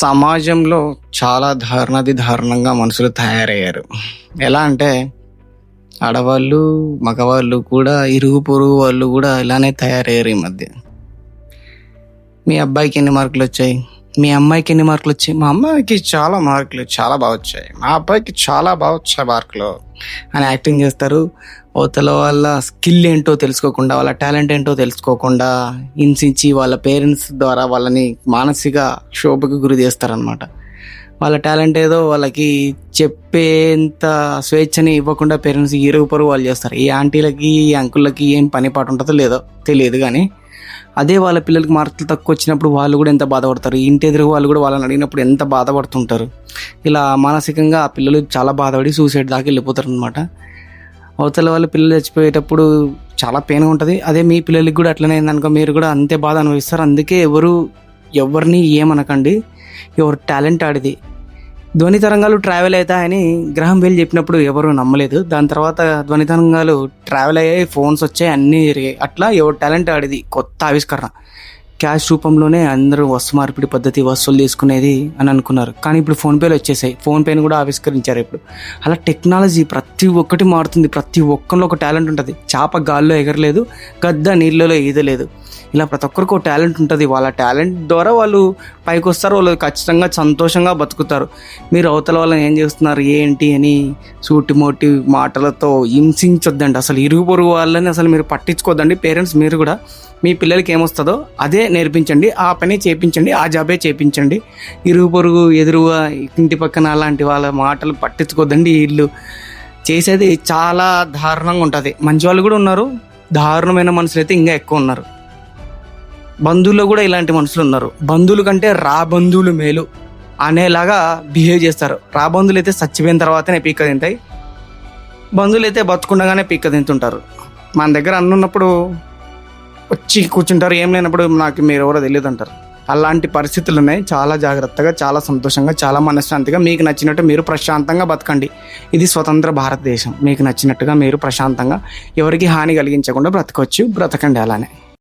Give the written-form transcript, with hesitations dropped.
సమాజంలో చాలా దారుణంగా మనుషులు తయారయ్యారు. ఎలా అంటే ఆడవాళ్ళు, మగవాళ్ళు కూడా ఇరుగు పొరుగు వాళ్ళు కూడా ఇలానే తయారయ్యారు ఈ మధ్య. మీ అబ్బాయికి ఎన్ని మార్కులు వచ్చాయి, మీ అమ్మాయికి ఎన్ని మార్కులు వచ్చాయి, మా అమ్మాయికి చాలా మార్కులు చాలా బాగా వచ్చాయి, మా అబ్బాయికి చాలా బాగా వచ్చాయి మార్కులు అని యాక్టింగ్ చేస్తారు. అవతల వాళ్ళ స్కిల్ ఏంటో తెలుసుకోకుండా, వాళ్ళ టాలెంట్ ఏంటో తెలుసుకోకుండా హింసించి వాళ్ళ పేరెంట్స్ ద్వారా వాళ్ళని మానసిక క్షోభకు గురి చేస్తారనమాట. వాళ్ళ టాలెంట్ ఏదో వాళ్ళకి చెప్పేంత స్వేచ్ఛని ఇవ్వకుండా పేరెంట్స్ ఇరుగు పొరుగు వాళ్ళు చేస్తారు. ఈ ఆంటీలకి ఈ అంకుళ్ళకి ఏం పని పాటు ఉంటుందో లేదో తెలియదు, కానీ అదే వాళ్ళ పిల్లలకి మార్కులు తక్కువ వచ్చినప్పుడు వాళ్ళు కూడా ఎంత బాధపడతారు. ఇంటి ఎదురు వాళ్ళు కూడా వాళ్ళని అడిగినప్పుడు ఎంత బాధపడుతుంటారు. ఇలా మానసికంగా ఆ పిల్లలు చాలా బాధపడి సూసైడ్ దాకా వెళ్ళిపోతారు అనమాట. అవతల వాళ్ళ పిల్లలు చచ్చిపోయేటప్పుడు చాలా పెయిన్గా ఉంటుంది. అదే మీ పిల్లలకి కూడా అట్లనే అయిందనుకో, మీరు కూడా అంతే బాధ అనుభవిస్తారు. అందుకే ఎవరిని ఏమనకండి, ఎవరు టాలెంట్ ఆడిది. ధ్వని తరంగాలు ట్రావెల్ అవుతాయని గ్రహం బెల్ చెప్పినప్పుడు ఎవరు నమ్మలేదు. దాని తర్వాత ధ్వని తరంగాలు ట్రావెల్ అయ్యాయి, ఫోన్స్ వచ్చాయి, అన్నీ జరిగాయి. అట్లా ఎవరు టాలెంట్ ఆడిది కొత్త ఆవిష్కరణ. క్యాష్ రూపంలోనే అందరూ వస్తు మార్పిడి పద్ధతి వసూలు తీసుకునేది అని అనుకున్నారు, కానీ ఇప్పుడు ఫోన్పేలు వచ్చేసాయి. ఫోన్పేని కూడా ఆవిష్కరించారు ఇప్పుడు. అలా టెక్నాలజీ ప్రతి ఒక్కటి మారుతుంది. ప్రతి ఒక్కరిలో ఒక టాలెంట్ ఉంటుంది. చేప గాల్లో ఎగరలేదు, గద్ద నీళ్ళలో ఈదలేదు. ఇలా ప్రతి ఒక్కరికి ఒక టాలెంట్ ఉంటుంది. వాళ్ళ టాలెంట్ ద్వారా వాళ్ళు పైకి వస్తారు, వాళ్ళు ఖచ్చితంగా సంతోషంగా బతుకుతారు. మీరు అవతల వాళ్ళని ఏం చేస్తున్నారు ఏంటి అని సూటిమోటి మాటలతో హింసించొద్దండి. అసలు ఇరుగు పొరుగు వాళ్ళని అసలు మీరు పట్టించుకోద్దండి. పేరెంట్స్ మీరు కూడా మీ పిల్లలకి ఏమొస్తుందో అదే నేర్పించండి, ఆ పని చేయించండి, ఆ జాబే చేయించండి. ఇరుగు పొరుగు ఎదురుగా ఇంటి పక్కన అలాంటి వాళ్ళ మాటలు పట్టించుకోద్దండి. వీళ్ళు చేసేది చాలా దారుణంగా ఉంటుంది. మంచి వాళ్ళు కూడా ఉన్నారు, దారుణమైన మనుషులు అయితే ఇంకా ఎక్కువ ఉన్నారు. బంధువుల్లో కూడా ఇలాంటి మనుషులు ఉన్నారు. బంధువుల కంటే రా బంధువులు మేలు అనేలాగా బిహేవ్ చేస్తారు. రా బంధువులు అయితే చచ్చిపోయిన తర్వాతనే పీక్క తింటాయి, బంధువులు అయితే బతుకుండగానే పీక్క తింటుంటారు. మన దగ్గర అన్నున్నప్పుడు వచ్చి కూర్చుంటారు, ఏం లేనప్పుడు నాకు మీరు ఎవరో తెలియదు అంటారు. అలాంటి పరిస్థితులు ఉన్నాయి. చాలా జాగ్రత్తగా, చాలా సంతోషంగా, చాలా మనశ్శాంతిగా మీకు నచ్చినట్టు మీరు ప్రశాంతంగా బతకండి. ఇది స్వతంత్ర భారతదేశం. మీకు నచ్చినట్టుగా మీరు ప్రశాంతంగా ఎవరికి హాని కలిగించకుండా బ్రతకండి అలానే.